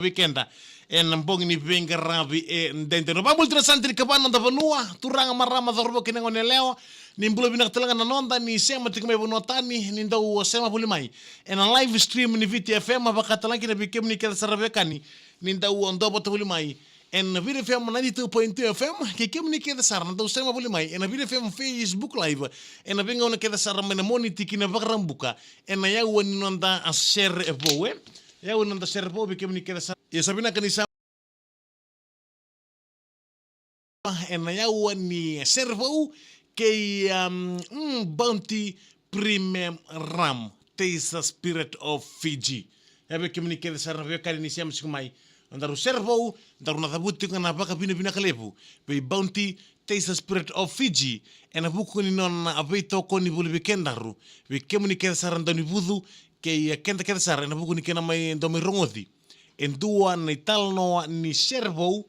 weekenda en mbong ni venga ravi ndente no babul interessante ni kabana da vanua turanga marama dhorbo kinengo ne leo ni mbulo bina talanga na nonda ni sema tikme bonotani ni ndo sema bulimai en live stream ni viti fm bakatalangi na bikem ni kala saravekani ni ndo ndo boto bulimai en video fm 92.2 fm kikem ni kala sar ndo sema bulimai en video fm facebook live en binga ona kala sar mena moniti kina vakrambuka en ya woni nonda a share evoe ya woni nonda share evoe bikem ni kala sar ya sabina kanisa en ya woni servo que bounty premium ram taste the spirit of Fiji ebe kimni kede sarna ve kali ni siam sikumai ndaru servo ndaru na thabuti kana baka bina kalebu be bounty taste the spirit of Fiji en abuku ni non abeito ko ni bulu weekendaru be kimni kede sarna ndani budu ke kenda kede sarna en abuku ni kena mai ndomi rongodi en dua ni talno ni servo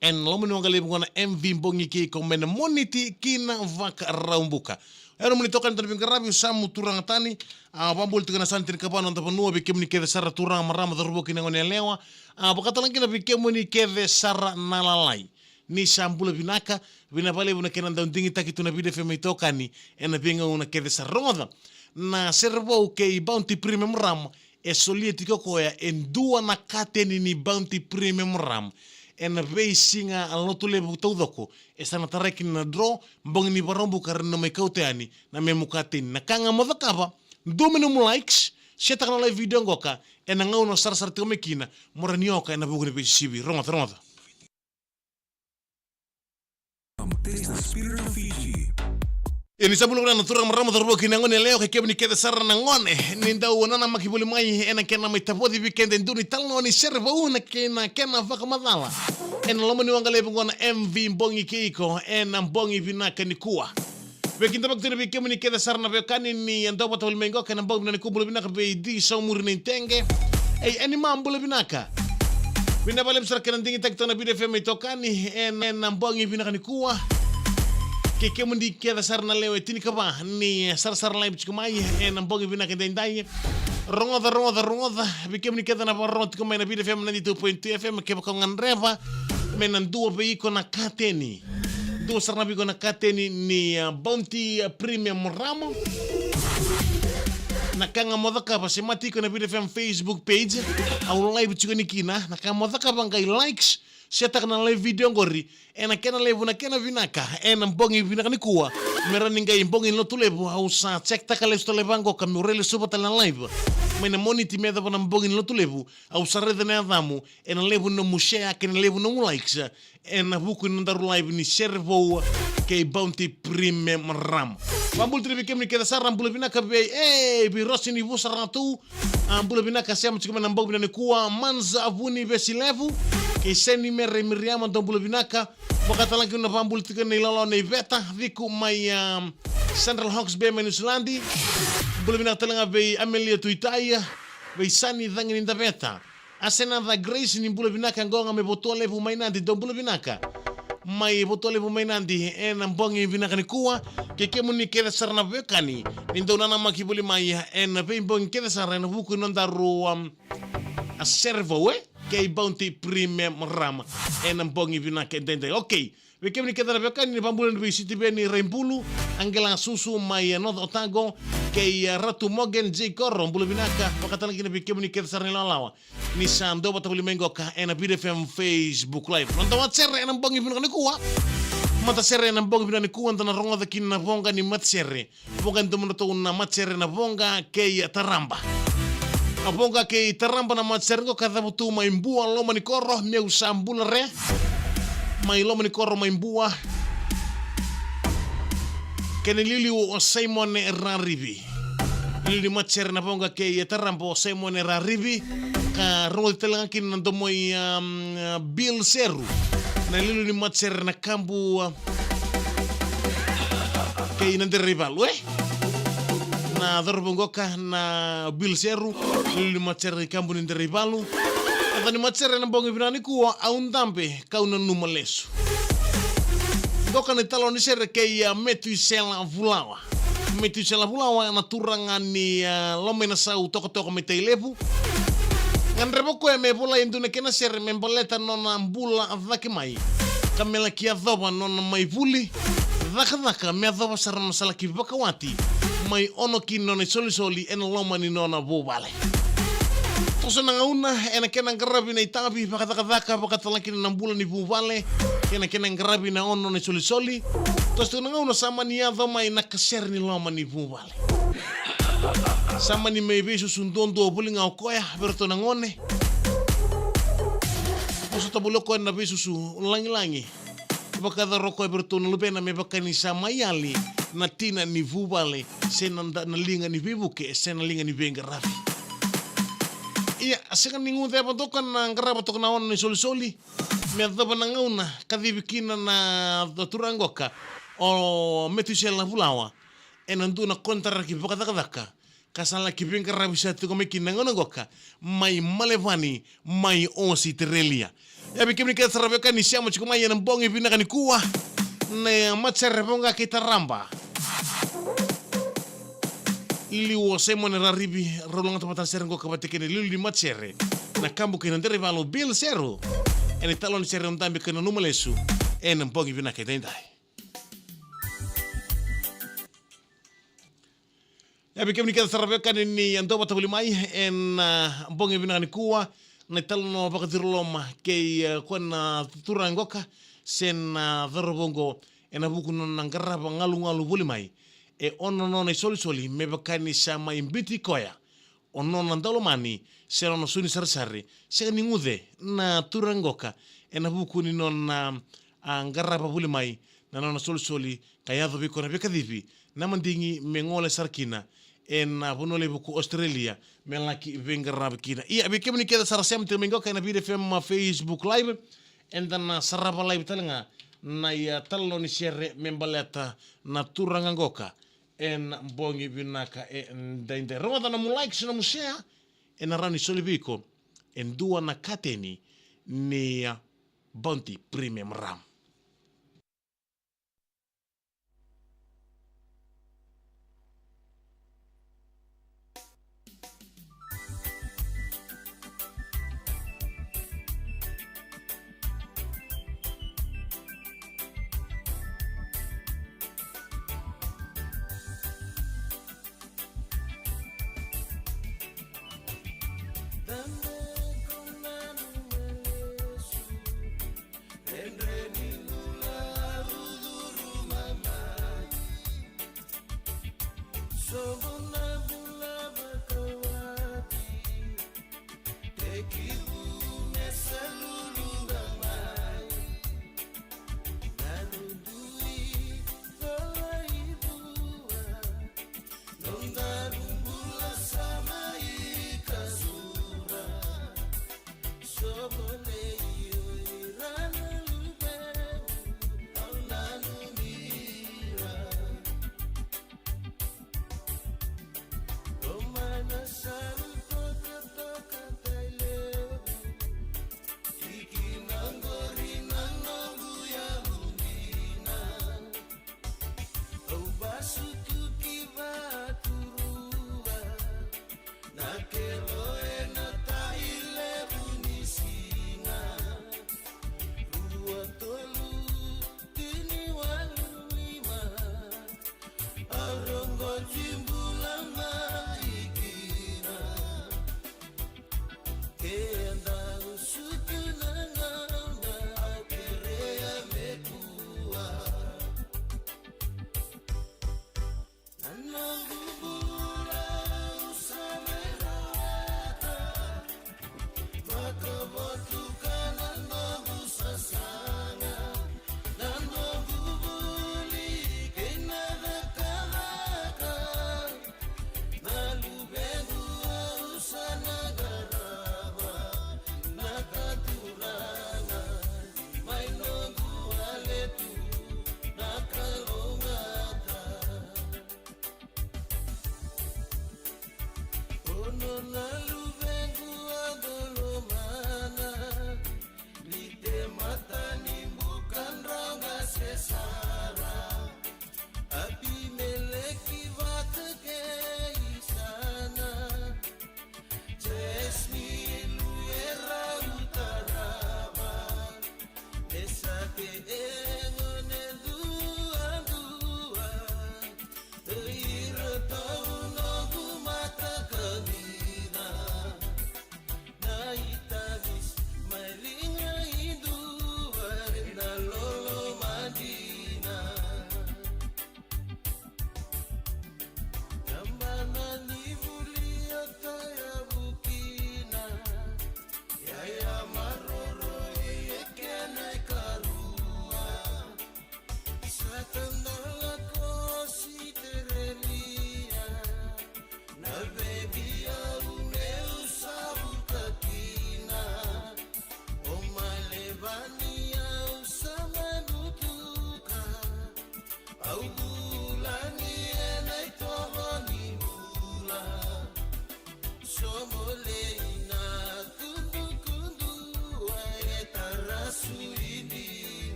en lomo ni wangalebu ngona MV mbongi ki komena moniti kina vaka raumbuka ero muni toka ntan bingarabi samu turang tani bambol tigana santir kapano nta panua bikem ni kede sara turang marama dharbo kina ngone lewa bakatalangi na bikem ni kede sara nalalai ni sambula binaka bina pale buna kena ndingi taki tuna bide feme toka ni ena binga una kede saroda na servo ke bounty premium ram e solieti kokoya en dua na kateni ni bounty premium ram en vesinga alotule butaudoko esana tareki na draw mbong ni barombu karena me kauteani na me mukatin na kanga modakaba 2 minum likes seta kana live video ngoka en ngau no sar sar mekina moranioka na bugu ni sibi ronga Taste the spirit of Fiji. Ini sabulu na turang marama dharbo kinangone leo kekebni kede sarra nangone ninda wonana makibuli mai ena kena mai tapodi weekend nduni talno ni servo una kena vaka madala en lomo ni wangale ngona MV mbongi kiko en mbongi vinaka ni kuwa bekinda baktere bekemni kede sarna bekani ni ndobo tawul mengo kana mbongi ni kubulu vinaka be di saumur ni tenge ei eni mambulu vinaka bina balem sar kana ndingi taktona bide feme tokani en mbongi vinaka ni kuwa que mundi keda sarna leo etini kaba ni sar live chikumai en mbongi bina kende ndai rongoda bikem ni keda na barrot kuma na bide fm 92.2 fm ke ko nganreva menan duo beiko na kateni duo sarna biko na kateni ni bounty premium ramo na kanga modaka pa semati ko na bide fm facebook page au live chikoni kina na kanga modaka bangai likes seta na live video ngori ena kena levu na kena vinaka ena mbongi vinaka ni kuwa mera ninga mbongi no tulevu au sa check ta kale stole bango kamurele suba na live mena moniti meda bona mbongi no tulevu au sarede na damu ena levu no mushea kena levu no likes ena buku no daru live ni servo ke bounty premium ram bambul tribi kemni keda saram bulu vinaka be bi rosini busaratu bulu vinaka siam chikuma na mbongi ni kuwa manza avuni besi levu ke seni mere miriama ndombulu binaka wakatalangi una pambul tika ni lolo ni veta viku mai Central Hawks Bay Menuslandi bulu binaka talanga be Amelia Tuitaya be sani dhangi ni ndaveta asena the Grace ni bulu binaka ngonga me botole bu mainandi ndombulu binaka mai botole bu mainandi ena mbongi binaka ni kuwa kekemu ni keda sarna vekani ni ndonana makibuli mai ena be mbongi keda sarna na vuku nondaru a servo que bounty premium ram en mbongi vinaka ndende okay we kemni kedara bekani ni bambulen we city beni rembulu angela susu mai no otago que ratu mogen j korro mbulu vinaka wakatala kina bekemni kedara lawa ni sando batabuli mengo ka en bidfm facebook live nonto watserre en mbongi vinaka kuwa mata serre en mbongi vinaka kuwa ndana ronga da kina bonga ni matserre bonga ndomo to na matserre na bonga ke taramba abonga ke taramba na matserengo kada butu maimbua loma ni korro meu sambula re mai loma ni korro maimbua kene lili o Simon Raribi lili matsere na bonga ke taramba o Simon Raribi ka rol telanga kin nando moi Bill Seru na lili ni matsere na kambu ke inande rival na darbongoka na Bill Seru lili matsere kambu ni rivalu atani matsere na bongi binani kuwa aundambe kauna numalesu doka ni talo ni sere ke Metusela Vulawa na turanga ni lomena sau toko meteilevu Ngandrebo ko me bola indune kena ser me boleta nona mbula dhaki mai. Kamela ki adhoba nona mai vuli. Dhaka me adhoba sarana sala ki baka wati. Mai ono ki nona soli ena loma ni nona bubale. Tosa nanga una ena kena ngarabi na itabi baka baka talaki na mbula ni bubale. Kena ngarabi na ono ni soli. Tosa nanga una sama ni adhoma ina kaser ni loma ni bubale. Sama ni may beso sundondo buling au koya berto nangone. Oso tabulo ko na beso su langi. Baka da roko berto nulupena me baka ni sama yali na tina ni vubale senanda na linga ni bibuke sena linga ni benga rafi. Iya asika ningu te patoka na ngaraba tok na ono ni soli. Me adaba na ngauna kadibikina na turangoka o metusela bulawa. Enandu na kontra ki baka daka. Kasala ki benga rabi sa tu kome kinangono goka mai malevani mai onsi terelia. Ya bikimni ka sarabeka ni siamo chiko mai na mbongi bina kani kuwa na machere bonga kita ramba. Ili wo semo na raribi rolonga tapatan serengo kabatekene lili di machere na kambu kina ndere valo bil zero. Eni talon sere ondambi kina numalesu na mbongi bina kita indai. Ya bikem ni kita sarabeka ni andoba tabuli mai en mbongi bina kani kuwa na talono bakatiroloma kei kona turangoka sen verobongo ena buku non ngaraba ngalu buli mai ono non soli me bakani sama imbiti koya ono nandalo mani sero no suni sarsari se ningude na turangoka ena buku ni non ngaraba buli mai na non soli kaya do biko na bekadivi na mandingi mengole sarkina en bonole buku Australia melaki vengarab kina ia bikem ni keda sarasem termingo kana bide fem Facebook live en dan saraba live talanga na ia tallo ni share membaleta na turangoka en bongi binaka en dende roda na mu likes na mu share en arani solibiko en dua na kateni ni Bounty Premium Ram. Dame con mano me su, en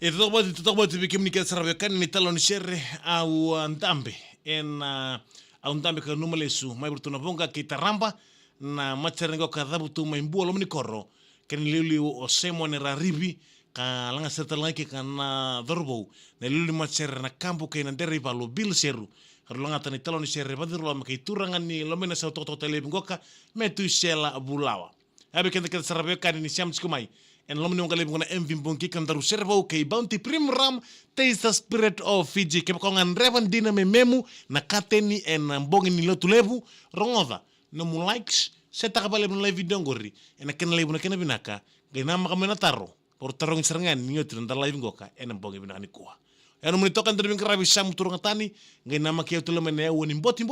Tutakuwa tuvikimnika saravekani ni talon shere au ndambe au ndambe ka numalesu mai burtuna bonga kitaramba na macherengo kadhabu tu maimbua lomni koro kan lili o semo ne raribi ka langa serta lagi kana dorbo na lili machere na kampu ke na deri balo bil seru harulanga tani talon shere badir lo makai turangan ni lomena sa to tele ngoka metu sela bulawa abi kan kita saravekani ni siam skumai en lomni ngale ngona envim bonki kan daru servo ke bounty primram taste the spirit of Fiji ke ko ngan revan dina me memu na kateni en mbongi ni lotu levu rongoda no mu likes seta kabale mun live video ngori en ken lebu na ken binaka ge nama kamena taro por tarong serengan ni yotu ndar live ngoka en mbongi binaka ni kuwa en mun tokan der bin krabi sam turungatani ge nama ke yotu lemene woni mboti